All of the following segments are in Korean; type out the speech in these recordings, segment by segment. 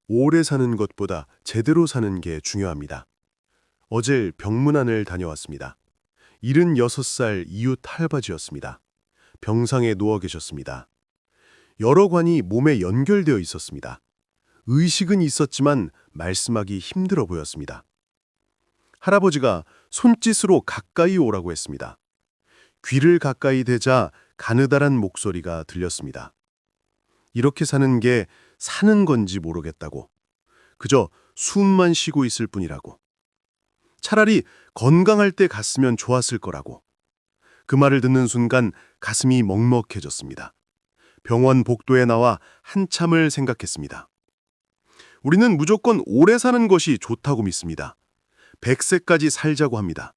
오래 사는 것보다 제대로 사는 게 중요합니다. 어제 병문안을 다녀왔습니다. 76살 이웃 할아버지였습니다. 병상에 누워 계셨습니다. 여러 관이 몸에 연결되어 있었습니다. 의식은 있었지만 말씀하기 힘들어 보였습니다. 할아버지가 손짓으로 가까이 오라고 했습니다. 귀를 가까이 대자 가느다란 목소리가 들렸습니다. 이렇게 사는 게 사는 건지 모르겠다고. 그저 숨만 쉬고 있을 뿐이라고. 차라리 건강할 때 갔으면 좋았을 거라고. 그 말을 듣는 순간 가슴이 먹먹해졌습니다. 병원 복도에 나와 한참을 생각했습니다. 우리는 무조건 오래 사는 것이 좋다고 믿습니다. 100세까지 살자고 합니다.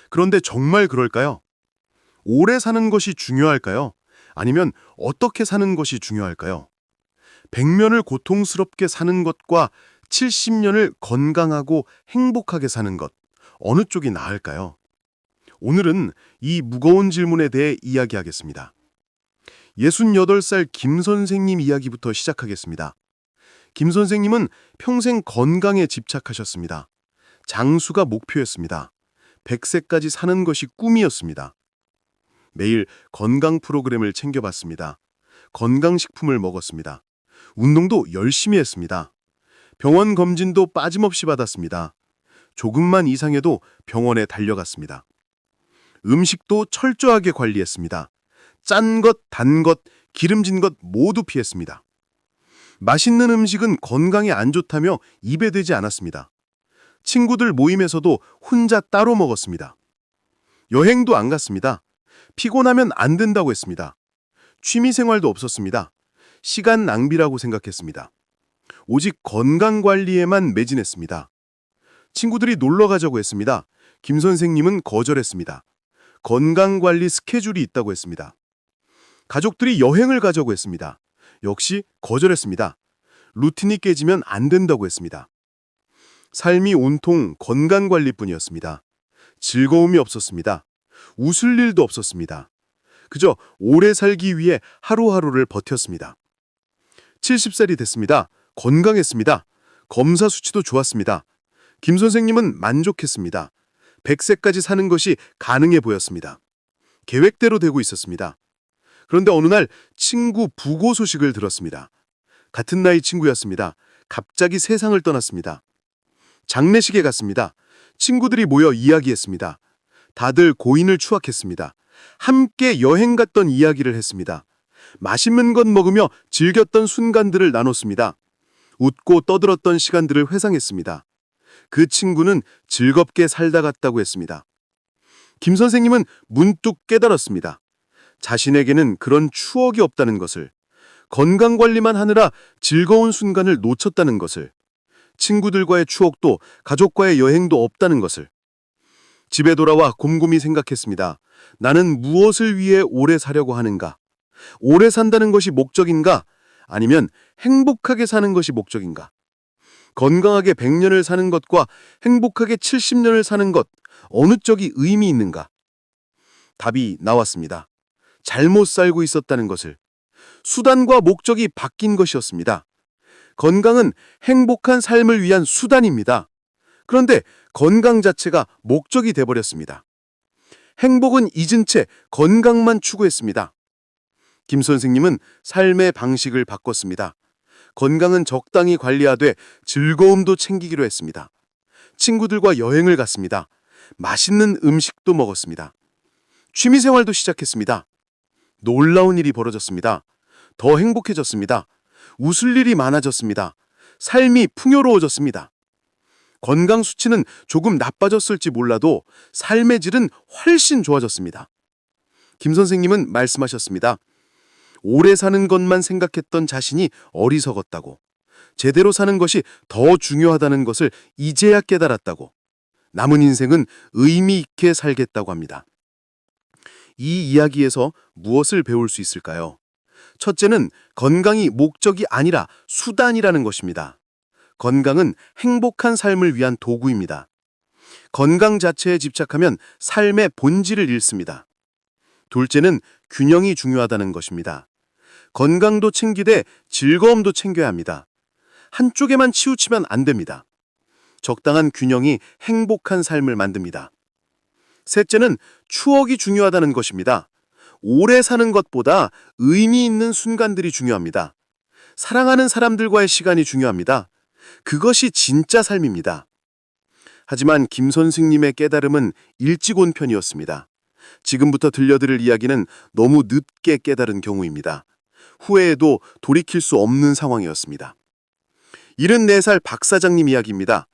그런데 정말 그럴까요? 오래 사는 것이 중요할까요? 아니면 어떻게 사는 것이 중요할까요? 100년을 고통스럽게 사는 것과 70년을 건강하고 행복하게 사는 것, 어느 쪽이 나을까요? 오늘은 이 무거운 질문에 대해 이야기하겠습니다. 68살 김 선생님 이야기부터 시작하겠습니다. 김 선생님은 평생 건강에 집착하셨습니다. 장수가 목표였습니다. 100세까지 사는 것이 꿈이었습니다. 매일 건강 프로그램을 챙겨봤습니다. 건강식품을 먹었습니다. 운동도 열심히 했습니다. 병원 검진도 빠짐없이 받았습니다. 조금만 이상해도 병원에 달려갔습니다. 음식도 철저하게 관리했습니다. 짠 것, 단 것, 기름진 것 모두 피했습니다. 맛있는 음식은 건강에 안 좋다며 입에 대지 않았습니다. 친구들 모임에서도 혼자 따로 먹었습니다. 여행도 안 갔습니다. 피곤하면 안 된다고 했습니다. 취미생활도 없었습니다. 시간 낭비라고 생각했습니다. 오직 건강관리에만 매진했습니다. 친구들이 놀러 가자고 했습니다. 김 선생님은 거절했습니다. 건강관리 스케줄이 있다고 했습니다. 가족들이 여행을 가자고 했습니다. 역시 거절했습니다. 루틴이 깨지면 안 된다고 했습니다. 삶이 온통 건강관리뿐이었습니다. 즐거움이 없었습니다. 웃을 일도 없었습니다. 그저 오래 살기 위해 하루하루를 버텼습니다. 70살이 됐습니다. 건강했습니다. 검사 수치도 좋았습니다. 김 선생님은 만족했습니다. 100세까지 사는 것이 가능해 보였습니다. 계획대로 되고 있었습니다. 그런데 어느 날 친구 부고 소식을 들었습니다. 같은 나이 친구였습니다. 갑자기 세상을 떠났습니다. 장례식에 갔습니다. 친구들이 모여 이야기했습니다. 다들 고인을 추억했습니다. 함께 여행 갔던 이야기를 했습니다. 맛있는 것 먹으며 즐겼던 순간들을 나눴습니다. 웃고 떠들었던 시간들을 회상했습니다. 그 친구는 즐겁게 살다 갔다고 했습니다. 김 선생님은 문득 깨달았습니다. 자신에게는 그런 추억이 없다는 것을, 건강관리만 하느라 즐거운 순간을 놓쳤다는 것을, 친구들과의 추억도 가족과의 여행도 없다는 것을. 집에 돌아와 곰곰이 생각했습니다. 나는 무엇을 위해 오래 사려고 하는가? 오래 산다는 것이 목적인가? 아니면 행복하게 사는 것이 목적인가? 건강하게 100년을 사는 것과 행복하게 70년을 사는 것, 어느 쪽이 의미 있는가? 답이 나왔습니다. 잘못 살고 있었다는 것을. 수단과 목적이 바뀐 것이었습니다. 건강은 행복한 삶을 위한 수단입니다. 그런데 건강 자체가 목적이 돼버렸습니다. 행복은 잊은 채 건강만 추구했습니다. 김 선생님은 삶의 방식을 바꿨습니다. 건강은 적당히 관리하되 즐거움도 챙기기로 했습니다. 친구들과 여행을 갔습니다. 맛있는 음식도 먹었습니다. 취미생활도 시작했습니다. 놀라운 일이 벌어졌습니다. 더 행복해졌습니다. 웃을 일이 많아졌습니다. 삶이 풍요로워졌습니다. 건강 수치는 조금 나빠졌을지 몰라도 삶의 질은 훨씬 좋아졌습니다. 김 선생님은 말씀하셨습니다. 오래 사는 것만 생각했던 자신이 어리석었다고. 제대로 사는 것이 더 중요하다는 것을 이제야 깨달았다고. 남은 인생은 의미 있게 살겠다고 합니다. 이 이야기에서 무엇을 배울 수 있을까요? 첫째는 건강이 목적이 아니라 수단이라는 것입니다. 건강은 행복한 삶을 위한 도구입니다. 건강 자체에 집착하면 삶의 본질을 잃습니다. 둘째는 균형이 중요하다는 것입니다. 건강도 챙기되 즐거움도 챙겨야 합니다. 한쪽에만 치우치면 안 됩니다. 적당한 균형이 행복한 삶을 만듭니다. 셋째는 추억이 중요하다는 것입니다. 오래 사는 것보다 의미 있는 순간들이 중요합니다. 사랑하는 사람들과의 시간이 중요합니다. 그것이 진짜 삶입니다. 하지만 김 선생님의 깨달음은 일찍 온 편이었습니다. 지금부터 들려드릴 이야기는 너무 늦게 깨달은 경우입니다. 후회해도 돌이킬 수 없는 상황이었습니다. 74살 박 사장님 이야기입니다.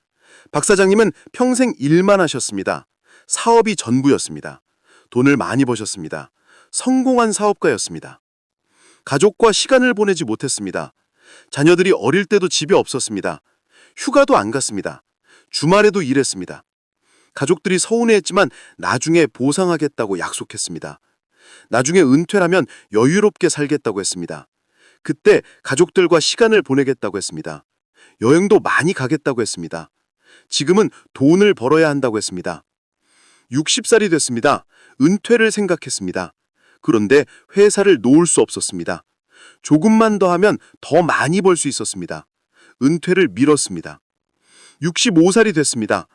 박 사장님은 평생 일만 하셨습니다. 사업이 전부였습니다. 돈을 많이 버셨습니다. 성공한 사업가였습니다. 가족과 시간을 보내지 못했습니다. 자녀들이 어릴 때도 집에 없었습니다. 휴가도 안 갔습니다. 주말에도 일했습니다. 가족들이 서운해했지만 나중에 보상하겠다고 약속했습니다. 나중에 은퇴라면 여유롭게 살겠다고 했습니다. 그때 가족들과 시간을 보내겠다고 했습니다. 여행도 많이 가겠다고 했습니다. 지금은 돈을 벌어야 한다고 했습니다. 60살이 됐습니다. 은퇴를 생각했습니다. 그런데 회사를 놓을 수 없었습니다. 조금만 더 하면 더 많이 벌 수 있었습니다. 은퇴를 미뤘습니다. 65살이 됐습니다.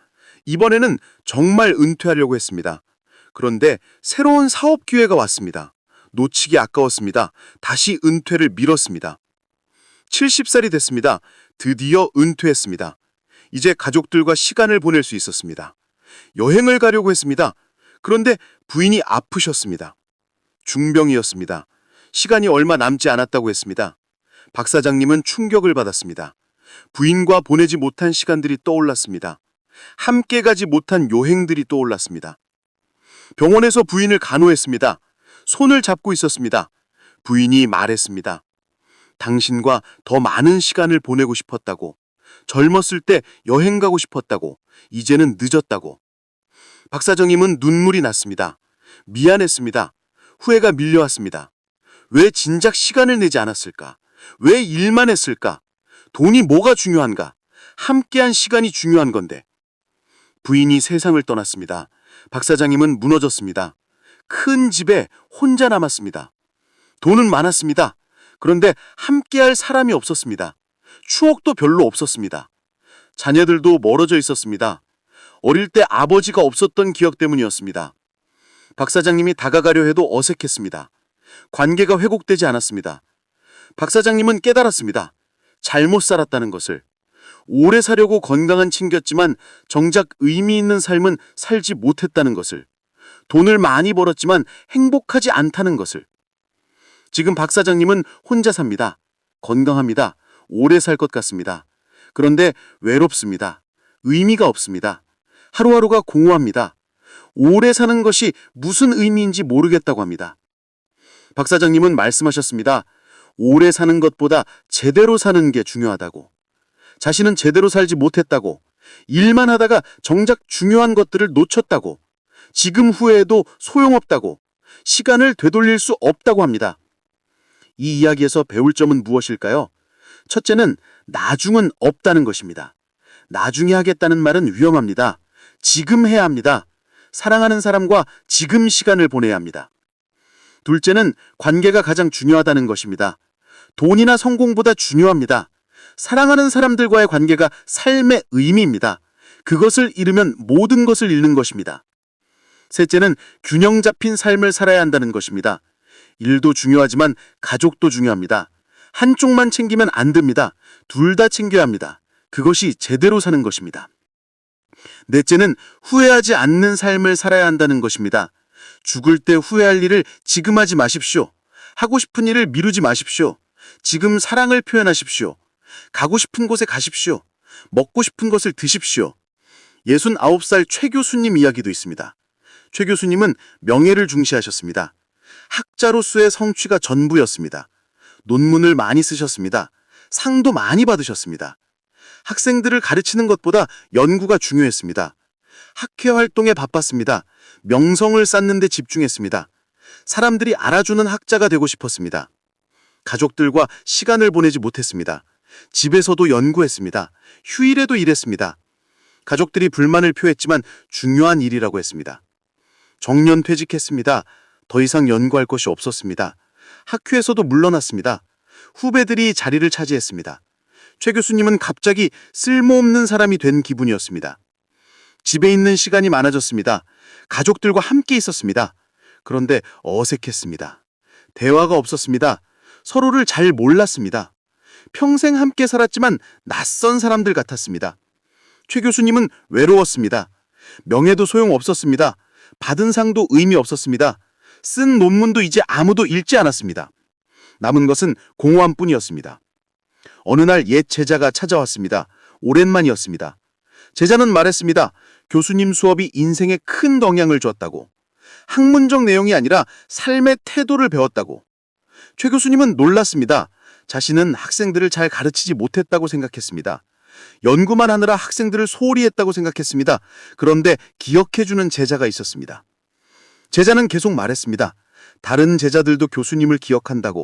이번에는 정말 은퇴하려고 했습니다. 그런데 새로운 사업 기회가 왔습니다. 놓치기 아까웠습니다. 다시 은퇴를 미뤘습니다. 70살이 됐습니다. 드디어 은퇴했습니다. 이제 가족들과 시간을 보낼 수 있었습니다. 여행을 가려고 했습니다. 그런데 부인이 아프셨습니다. 중병이었습니다. 시간이 얼마 남지 않았다고 했습니다. 박 사장님은 충격을 받았습니다. 부인과 보내지 못한 시간들이 떠올랐습니다. 함께 가지 못한 여행들이 떠올랐습니다. 병원에서 부인을 간호했습니다. 손을 잡고 있었습니다. 부인이 말했습니다. 당신과 더 많은 시간을 보내고 싶었다고. 젊었을 때 여행 가고 싶었다고. 이제는 늦었다고. 박 사장님은 눈물이 났습니다. 미안했습니다. 후회가 밀려왔습니다. 왜 진작 시간을 내지 않았을까? 왜 일만 했을까? 돈이 뭐가 중요한가? 함께한 시간이 중요한 건데. 부인이 세상을 떠났습니다. 박 사장님은 무너졌습니다. 큰 집에 혼자 남았습니다. 돈은 많았습니다. 그런데 함께할 사람이 없었습니다. 추억도 별로 없었습니다. 자녀들도 멀어져 있었습니다. 어릴 때 아버지가 없었던 기억 때문이었습니다. 박 사장님이 다가가려 해도 어색했습니다. 관계가 회복되지 않았습니다. 박 사장님은 깨달았습니다. 잘못 살았다는 것을. 오래 사려고 건강은 챙겼지만 정작 의미 있는 삶은 살지 못했다는 것을. 돈을 많이 벌었지만 행복하지 않다는 것을. 지금 박 사장님은 혼자 삽니다. 건강합니다. 오래 살 것 같습니다. 그런데 외롭습니다. 의미가 없습니다. 하루하루가 공허합니다. 오래 사는 것이 무슨 의미인지 모르겠다고 합니다. 박 사장님은 말씀하셨습니다. 오래 사는 것보다 제대로 사는 게 중요하다고. 자신은 제대로 살지 못했다고. 일만 하다가 정작 중요한 것들을 놓쳤다고. 지금 후회해도 소용없다고. 시간을 되돌릴 수 없다고 합니다. 이 이야기에서 배울 점은 무엇일까요? 첫째는 나중은 없다는 것입니다. 나중에 하겠다는 말은 위험합니다. 지금 해야 합니다. 사랑하는 사람과 지금 시간을 보내야 합니다. 둘째는 관계가 가장 중요하다는 것입니다. 돈이나 성공보다 중요합니다. 사랑하는 사람들과의 관계가 삶의 의미입니다. 그것을 잃으면 모든 것을 잃는 것입니다. 셋째는 균형 잡힌 삶을 살아야 한다는 것입니다. 일도 중요하지만 가족도 중요합니다. 한쪽만 챙기면 안 됩니다. 둘 다 챙겨야 합니다. 그것이 제대로 사는 것입니다. 넷째는 후회하지 않는 삶을 살아야 한다는 것입니다. 죽을 때 후회할 일을 지금 하지 마십시오. 하고 싶은 일을 미루지 마십시오. 지금 사랑을 표현하십시오. 가고 싶은 곳에 가십시오. 먹고 싶은 것을 드십시오. 69살 최 교수님 이야기도 있습니다. 최 교수님은 명예를 중시하셨습니다. 학자로서의 성취가 전부였습니다. 논문을 많이 쓰셨습니다. 상도 많이 받으셨습니다. 학생들을 가르치는 것보다 연구가 중요했습니다. 학회 활동에 바빴습니다. 명성을 쌓는 데 집중했습니다. 사람들이 알아주는 학자가 되고 싶었습니다. 가족들과 시간을 보내지 못했습니다. 집에서도 연구했습니다. 휴일에도 일했습니다. 가족들이 불만을 표했지만 중요한 일이라고 했습니다. 정년퇴직했습니다. 더 이상 연구할 것이 없었습니다. 학회에서도 물러났습니다. 후배들이 자리를 차지했습니다. 최 교수님은 갑자기 쓸모없는 사람이 된 기분이었습니다. 집에 있는 시간이 많아졌습니다. 가족들과 함께 있었습니다. 그런데 어색했습니다. 대화가 없었습니다. 서로를 잘 몰랐습니다. 평생 함께 살았지만 낯선 사람들 같았습니다. 최 교수님은 외로웠습니다. 명예도 소용없었습니다. 받은 상도 의미 없었습니다. 쓴 논문도 이제 아무도 읽지 않았습니다. 남은 것은 공허함뿐이었습니다. 어느 날 옛 제자가 찾아왔습니다. 오랜만이었습니다. 제자는 말했습니다. 교수님 수업이 인생에 큰 영향을 줬다고. 학문적 내용이 아니라 삶의 태도를 배웠다고. 최 교수님은 놀랐습니다. 자신은 학생들을 잘 가르치지 못했다고 생각했습니다. 연구만 하느라 학생들을 소홀히 했다고 생각했습니다. 그런데 기억해주는 제자가 있었습니다. 제자는 계속 말했습니다. 다른 제자들도 교수님을 기억한다고.